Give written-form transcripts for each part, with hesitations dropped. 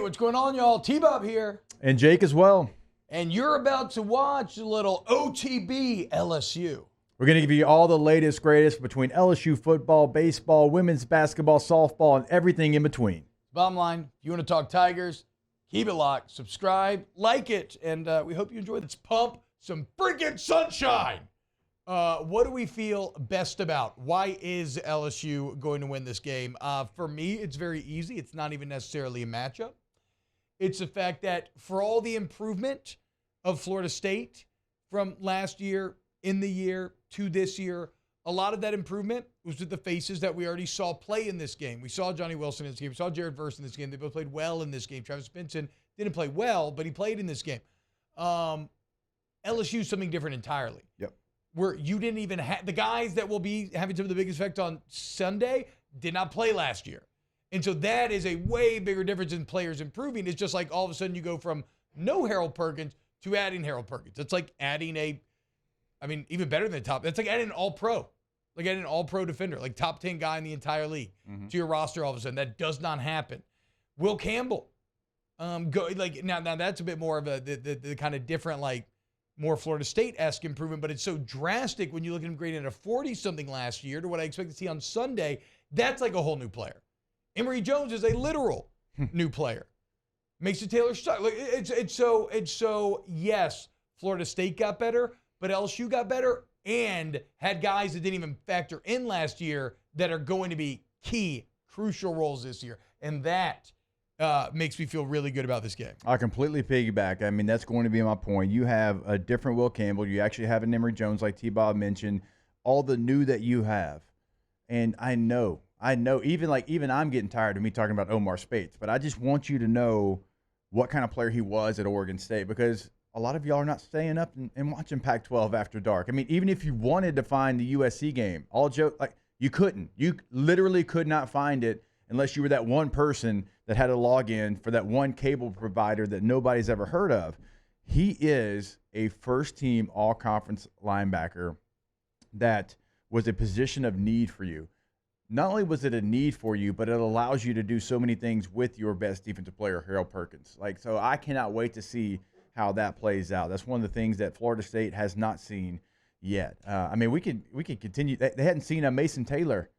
what's going on, y'all? T-Bob here. And Jake as well. And you're about to watch a little OTB LSU. We're going to give you all the latest, greatest between LSU football, baseball, women's basketball, softball, and everything in between. Bottom line, if you want to talk Tigers, keep it locked, subscribe, like it, and we hope you enjoy this. Pump some freaking sunshine. What do we feel best about? Why is LSU going to win this game? For me, it's very easy. It's not even necessarily a matchup. It's the fact that for all the improvement of Florida State from last year, in the year, to this year, a lot of that improvement was with the faces that we already saw play in this game. We saw Johnny Wilson in this game. We saw Jared Verse in this game. They both played well in this game. Travis Benson didn't play well, but he played in this game. LSU is something different entirely. Yep. Where you didn't even have – the guys that will be having some of the biggest effect on Sunday did not play last year. And so that is a way bigger difference in players improving. It's just like all of a sudden you go from no Harold Perkins to adding Harold Perkins. It's like adding even better than the top. That's like adding an all-pro. Like adding an all-pro defender, like top 10 guy in the entire league to your roster all of a sudden. That does not happen. Will Campbell. Now that's a bit more of the kind of different, like, more Florida State-esque improvement, but it's so drastic when you look at him grading at a 40-something last year to what I expect to see on Sunday. That's like a whole new player. Emory Jones is a literal new player. Mason Taylor stuck. Like it's so yes, Florida State got better, but LSU got better and had guys that didn't even factor in last year that are going to be key, crucial roles this year, and that makes me feel really good about this game. I completely piggyback. I mean, that's going to be my point. You have a different Will Campbell. You actually have an Emory Jones, like T-Bob mentioned, all the new that you have. And I know, even I'm getting tired of me talking about Omar Speights, but I just want you to know what kind of player he was at Oregon State, because a lot of y'all are not staying up and watching Pac-12 after dark. I mean, even if you wanted to find the USC game, all joke, like, you couldn't. You literally could not find it unless you were that one person that had a login for that one cable provider that nobody's ever heard of. He is a first-team all-conference linebacker that was a position of need for you. Not only was it a need for you, but it allows you to do so many things with your best defensive player, Harold Perkins. So I cannot wait to see how that plays out. That's one of the things that Florida State has not seen yet. We could continue. They hadn't seen a Mason Taylor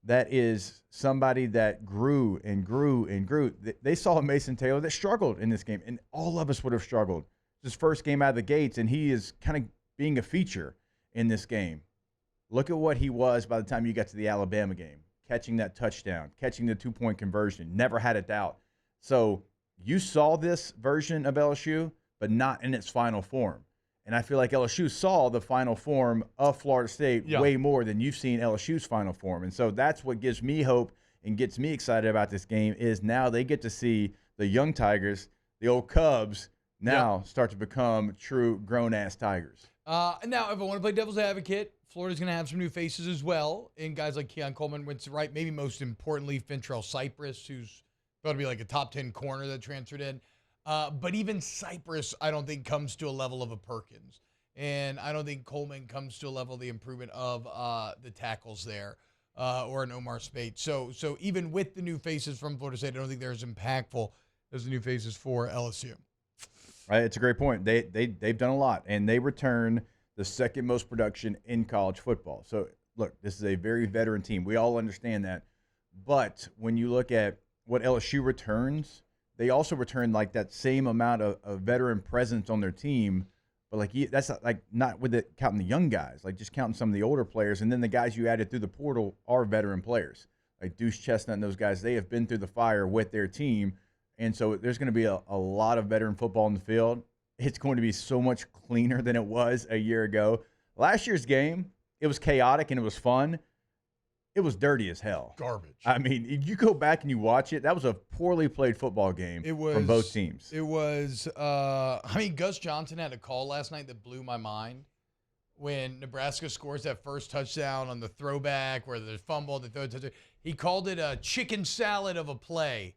that is somebody that grew and grew and grew. They saw a Mason Taylor that struggled in this game, and all of us would have struggled. His first game out of the gates, and he is kind of being a feature in this game. Look at what he was by the time you got to the Alabama game, catching that touchdown, catching the two-point conversion, never had a doubt. So you saw this version of LSU, but not in its final form. And I feel like LSU saw the final form of Florida State way more than you've seen LSU's final form. And so that's what gives me hope and gets me excited about this game is now they get to see the young Tigers, the old Cubs, now start to become true grown-ass Tigers. Now, if I want to play devil's advocate, Florida's going to have some new faces as well. And guys like Keon Coleman went to right. Maybe most importantly, Fintrell Cypress, who's going to be like a top 10 corner that transferred in. But even Cypress, I don't think comes to a level of a Perkins. And I don't think Coleman comes to a level of the improvement of the tackles there or an Omar Speights. So even with the new faces from Florida State, I don't think they're as impactful as the new faces for LSU. Right, it's a great point. They've done a lot, and they return the second most production in college football. So, look, this is a very veteran team. We all understand that. But when you look at what LSU returns, they also return like that same amount of veteran presence on their team, but that's not with it counting the young guys, like just counting some of the older players, and then the guys you added through the portal are veteran players, like Deuce Chestnut and those guys. They have been through the fire with their team, and so there's going to be a lot of veteran football in the field. It's going to be so much cleaner than it was a year ago. Last year's game, it was chaotic and it was fun. It was dirty as hell. Garbage. I mean, if you go back and you watch it, that was a poorly played football game from both teams. It was, Gus Johnson had a call last night that blew my mind when Nebraska scores that first touchdown on the throwback where there's fumble, the third touchdown. He called it a chicken salad of a play.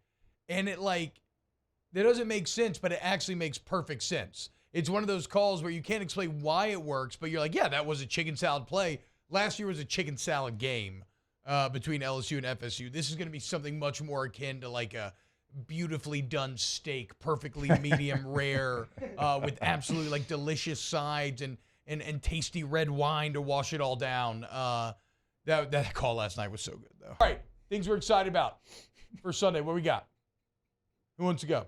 And it that doesn't make sense, but it actually makes perfect sense. It's one of those calls where you can't explain why it works, but you're like, yeah, that was a chicken salad play. Last year was a chicken salad game between LSU and FSU. This is going to be something much more akin to like a beautifully done steak, perfectly medium rare, with absolutely like delicious sides and tasty red wine to wash it all down. That call last night was so good, though. All right, things we're excited about for Sunday. What we got? Who wants to go?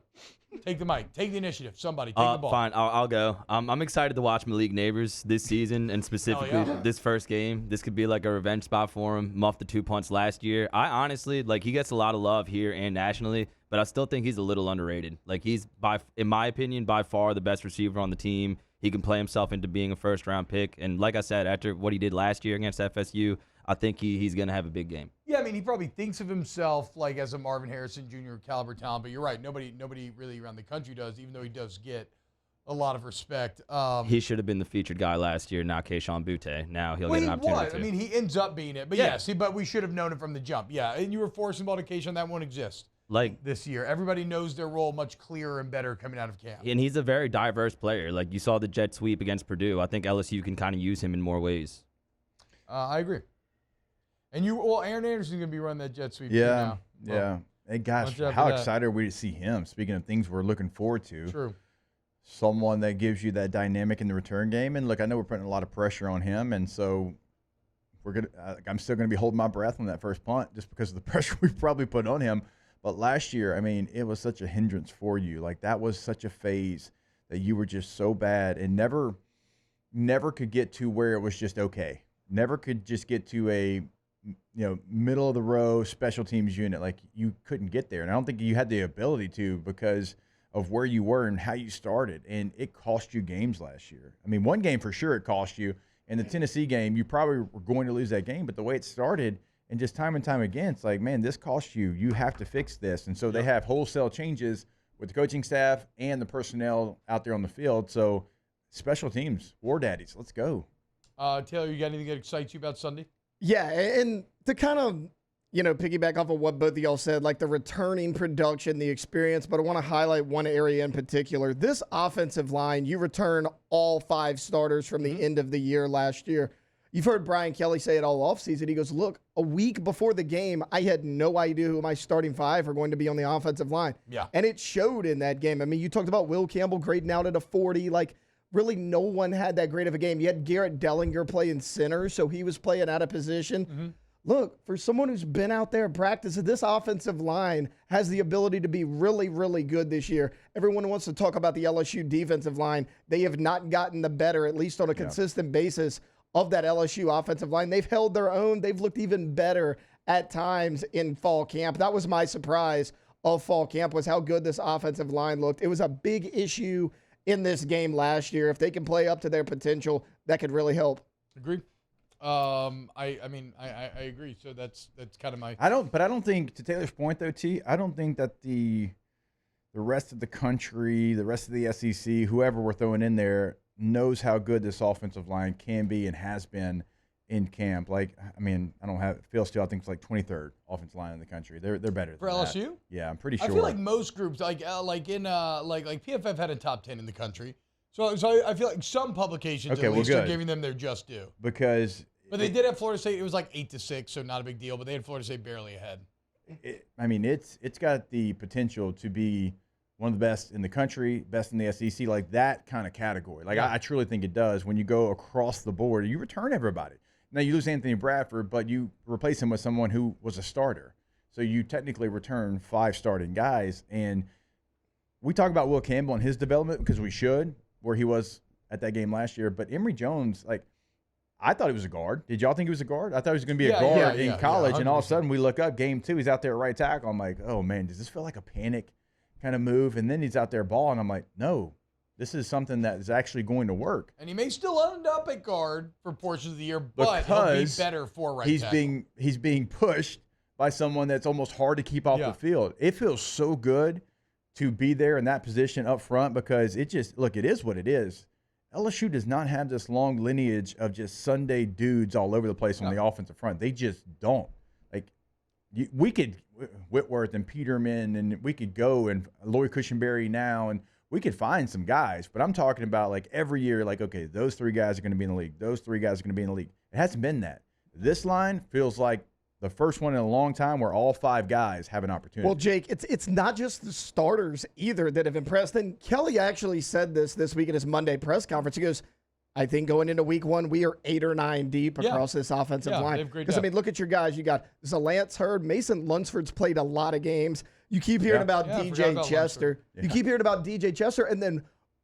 Take the mic. Take the initiative. Somebody take the ball. Fine, I'll go. I'm excited to watch Malik Neighbors this season, and specifically this first game. This could be like a revenge spot for him. Muffed the 2 punts last year. I honestly, like, he gets a lot of love here and nationally, but I still think he's a little underrated. Like, he's, in my opinion, by far the best receiver on the team. He can play himself into being a first-round pick. And like I said, after what he did last year against FSU, I think he's going to have a big game. Yeah, I mean, he probably thinks of himself like as a Marvin Harrison Jr. caliber talent, but you're right. Nobody really around the country does, even though he does get a lot of respect. He should have been the featured guy last year, not Kayshon Boutte. Now he'll get an opportunity to. I mean, he ends up being it. But yes, but we should have known it from the jump. Yeah, and you were forcing ball to Kayshon. That won't exist like this year. Everybody knows their role much clearer and better coming out of camp. And he's a very diverse player. Like, you saw the jet sweep against Purdue. I think LSU can kind of use him in more ways. I agree. And Aaron Anderson's going to be running that jet sweep now. Yeah. Yeah. Hey, gosh, how excited are we to see him? Speaking of things we're looking forward to. True. Someone that gives you that dynamic in the return game. And, look, I know we're putting a lot of pressure on him, and so I'm still going to be holding my breath on that first punt just because of the pressure we've probably put on him. But last year, I mean, it was such a hindrance for you. Like, that was such a phase that you were just so bad and never could get to where it was just okay. Never could just get to a middle of the row special teams unit. Like, you couldn't get there. And I don't think you had the ability to because of where you were and how you started. And it cost you games last year. I mean, one game for sure it cost you. In the Tennessee game, you probably were going to lose that game. But the way it started and just time and time again, it's like, man, this cost you. You have to fix this. And so they have wholesale changes with the coaching staff and the personnel out there on the field. So special teams, war daddies, let's go. Taylor, you got anything that excites you about Sunday? Yeah, and to kind of, piggyback off of what both of y'all said, like the returning production, the experience, but I want to highlight one area in particular. This offensive line, you return all 5 starters from the end of the year last year. You've heard Brian Kelly say it all offseason. He goes, look, a week before the game, I had no idea who my starting 5 are going to be on the offensive line. Yeah. And it showed in that game. I mean, you talked about Will Campbell grading out at a 40, like, really, no one had that great of a game. You had Garrett Dellinger playing center, so he was playing out of position. Mm-hmm. Look, for someone who's been out there practicing, this offensive line has the ability to be really, really good this year. Everyone wants to talk about the LSU defensive line. They have not gotten the better, at least on a consistent basis, of that LSU offensive line. They've held their own. They've looked even better at times in fall camp. That was my surprise of fall camp, was how good this offensive line looked. It was a big issue in this game last year. If they can play up to their potential, that could really help. Agreed. I agree. So that's kind of my. I don't think, to Taylor's point though, T, I don't think that the rest of the country, the rest of the SEC, whoever we're throwing in there, knows how good this offensive line can be and has been in camp. Like, I mean, I don't have Phil Steele. I think it's like 23rd offensive line in the country. They're better for LSU. That. Yeah, I'm pretty sure. I feel like most groups, like PFF had a top 10 in the country. So I feel like some publications at least are giving them their just due. But they did have Florida State. It was like 8-6, so not a big deal. But they had Florida State barely ahead. It's got the potential to be one of the best in the country, best in the SEC, like that kind of category. Like, I truly think it does. When you go across the board, you return everybody. Now, you lose Anthony Bradford, but you replace him with someone who was a starter. So you technically return 5 starting guys. And we talk about Will Campbell and his development because we should, where he was at that game last year. But Emory Jones, like, I thought he was a guard. Did y'all think he was a guard? I thought he was going to be a guard in college. And all of a sudden we look up, game 2, he's out there at right tackle. I'm like, oh, man, does this feel like a panic kind of move? And then he's out there balling. I'm like, no. This is something that is actually going to work. And he may still end up at guard for portions of the year, but he'll be better for right tackle. He's being pushed by someone that's almost hard to keep off the field. It feels so good to be there in that position up front because it just, look, it is what it is. LSU does not have this long lineage of just Sunday dudes all over the place on the offensive front. They just don't. Like, we could, Whitworth and Peterman, and we could go, and Lloyd Cushenberry now, and we could find some guys, but I'm talking about like every year, like, okay, those 3 guys are going to be in the league. Those 3 guys are going to be in the league. It hasn't been that. This line feels like The first one in a long time where all 5 guys have an opportunity. Well, Jake, it's not just the starters either that have impressed. And Kelly actually said this week at his Monday press conference. He goes, I think going into week 1, we are 8 or 9 deep across this offensive line. Because, I mean, look at your guys. You got Zalance Hurd. Mason Lunsford's played a lot of games. You keep hearing about DJ Chester. You keep hearing about DJ Chester. And then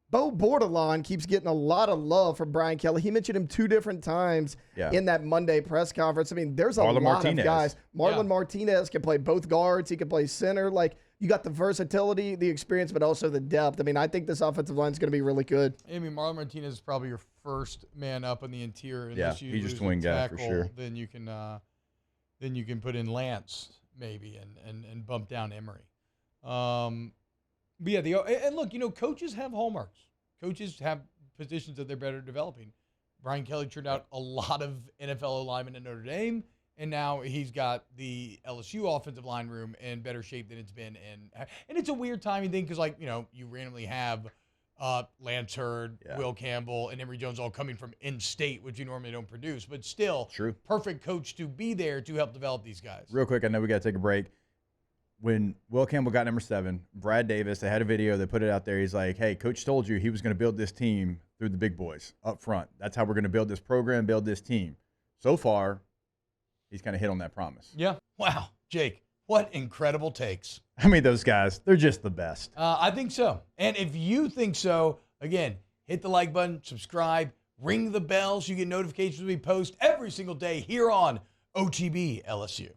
Bo Bordelon keeps getting a lot of love from Brian Kelly. He mentioned him 2 different times in that Monday press conference. I mean, there's a lot of guys. Marlon Martinez can play both guards. He can play center. Like, you got the versatility, the experience, but also the depth. I mean, I think this offensive line is going to be really good. I mean, Marlon Martinez is probably your first man up on the interior. Yeah, he's your swing guy for sure. Then you can put in Lance maybe and bump down Emery. But yeah, and look, coaches have hallmarks. Coaches have positions that they're better developing. Brian Kelly turned out a lot of NFL linemen at Notre Dame, and now he's got the LSU offensive line room in better shape than it's been. And it's a weird timing thing because, you randomly have Lance Hurd, Will Campbell, and Emory Jones all coming from in-state, which you normally don't produce. But still, perfect coach to be there to help develop these guys. Real quick, I know we got to take a break. When Will Campbell got number 7, Brad Davis, they had a video, they put it out there. He's like, hey, Coach told you he was going to build this team through the big boys up front. That's how we're going to build this program, build this team. So far, he's kind of hit on that promise. Yeah. Wow. Jake, what incredible takes. I mean, those guys, they're just the best. I think so. And if you think so, again, hit the like button, subscribe, ring the bell so you get notifications when we post every single day here on OTB LSU.